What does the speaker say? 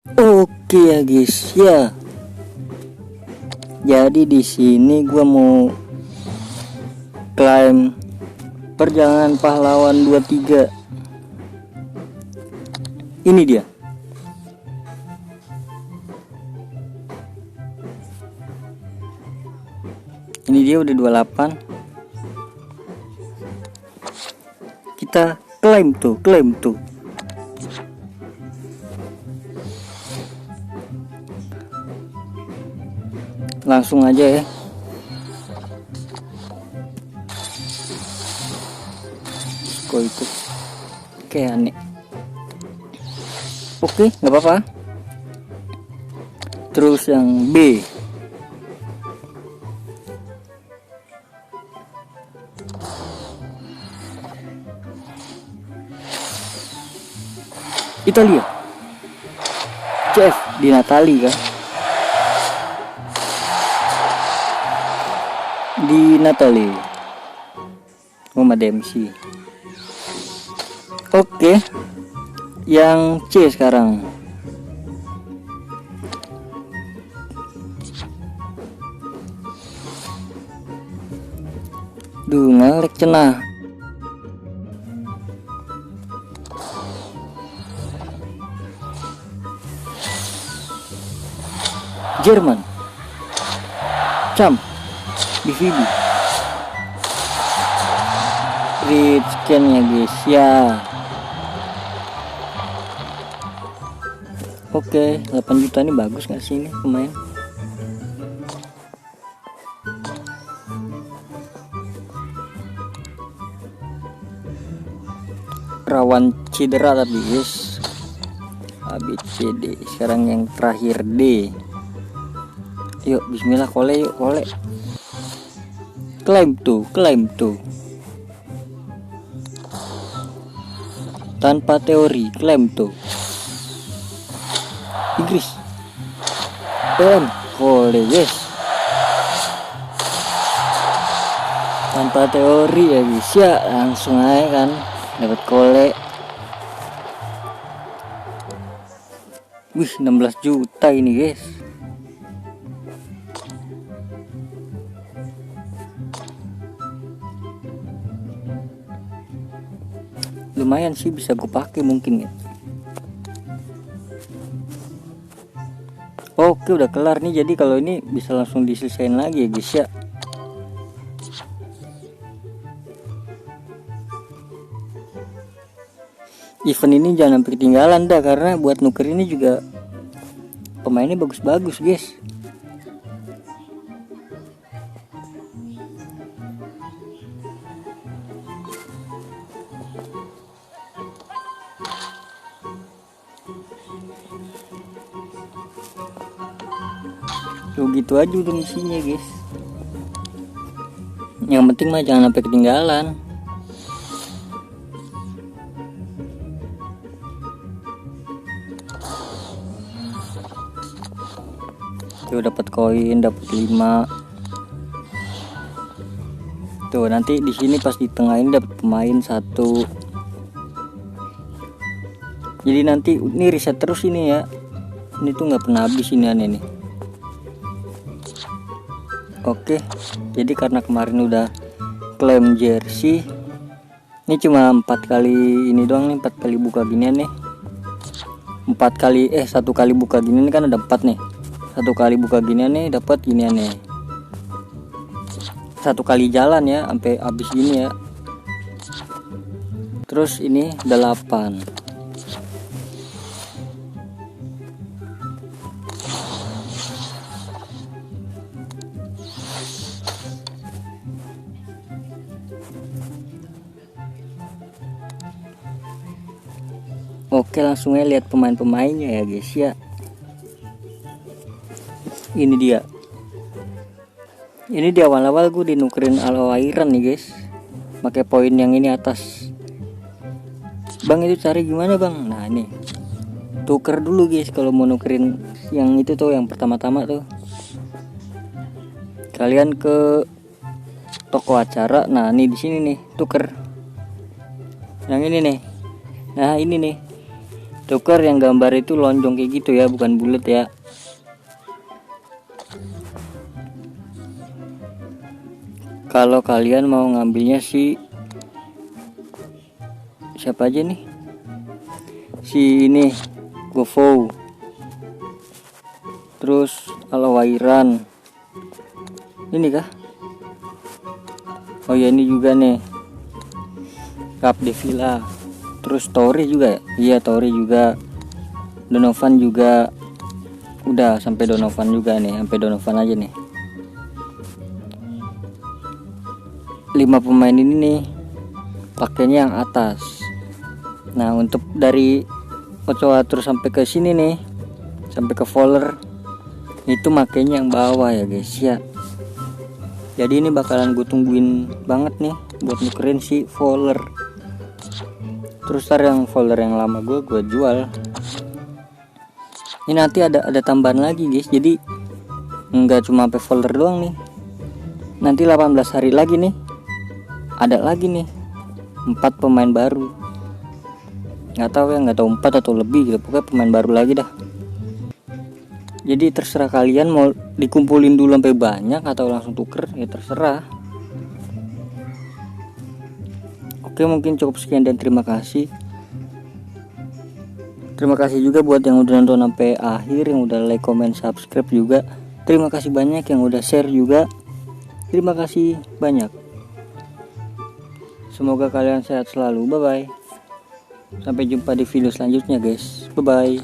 Oke ya guys ya. Jadi di sini gua mau klaim perjalanan pahlawan 23. Ini dia. Ini dia udah 28. Kita klaim tuh. Langsung aja ya. Kok itu kayak aneh. Oke, nggak apa-apa. Terus yang B. Italia. CF di Natali kan. Di Natali. Muhammad MC. Oke. Yang C sekarang. Duh, ngelek cenah. Jerman. Cam. BVB. Read scan ya guys ya. Oke, 8 juta ini bagus gak sih ini pemain? Rawan cedera tapi guys. ABCD. Sekarang yang terakhir D. Yuk bismillah, kole yuk, kole. Klaim tuh. Tanpa teori, klaim tuh. Inggris. PM, kole guys. Tanpa teori ya guys ya, langsung aja kan dapat kole. Wih, 16 juta ini guys. Lumayan sih, bisa gue pakai mungkin ya. Oke, udah kelar nih. Jadi kalau ini bisa langsung diselesain lagi ya guys ya. Event ini jangan sampai ketinggalan dah, karena buat nuker ini juga pemainnya bagus-bagus guys. Tuh gitu aja udah misinya guys. Yang penting mah jangan sampai ketinggalan. Tuh dapat koin, dapat 5. Tuh nanti di sini pas di tengah ini dapat pemain 1. Jadi nanti ini riset terus ini ya. Ini tuh nggak pernah habis ini aneh nih. Oke, jadi karena kemarin udah klaim jersey, ini cuma 4 kali ini doang nih, 4 kali buka ginian nih. 1 kali buka gini nih kan ada 4 nih. 1 kali buka ginian nih dapat ginian nih. 1 kali jalan ya sampai habis gini ya. Terus ini 8. Oke, langsung aja lihat pemain-pemainnya ya guys ya. Ini dia. Ini di awal-awal gue dinukerin Al-Wairan nih guys. Pakai poin yang ini atas. Bang, itu cari gimana bang? Nah ini. Tuker dulu guys kalau mau nukerin yang itu tuh, yang pertama-tama tuh. Kalian ke toko acara. Nah, ini di sini nih, tuker. Yang ini nih. Nah, ini nih. tuker yang gambar itu lonjong kayak gitu ya, bukan bulat ya. Kalau kalian mau ngambilnya si siapa aja nih, si ini GoFo, terus Alawairan ini kah, oh ya ini juga nih Cap Devila, terus Tori juga ya, iya Tori juga, Donovan juga udah, sampai Donovan juga nih, sampai Donovan aja nih. 5 pemain ini nih pakainya yang atas. Nah untuk dari Ochoa terus sampai ke sini nih, sampai ke Fowler itu makainya yang bawah ya guys ya. Jadi ini bakalan gue tungguin banget nih buat nukerin si Fowler. Terus ntar yang Fowler yang lama gue jual. Ini nanti ada tambahan lagi guys, jadi nggak cuma sampai Fowler doang nih, nanti 18 hari lagi nih ada lagi nih 4 pemain baru. Nggak tahu 4 atau lebih gitu, pokoknya pemain baru lagi dah. Jadi terserah kalian mau dikumpulin dulu sampai banyak atau langsung tuker, ya terserah. Oke, mungkin cukup sekian dan terima kasih. Terima kasih juga buat yang udah nonton sampai akhir, yang udah like, comment, subscribe juga. Terima kasih banyak yang udah share juga. Terima kasih banyak. Semoga kalian sehat selalu. Bye bye. Sampai jumpa di video selanjutnya guys. Bye bye.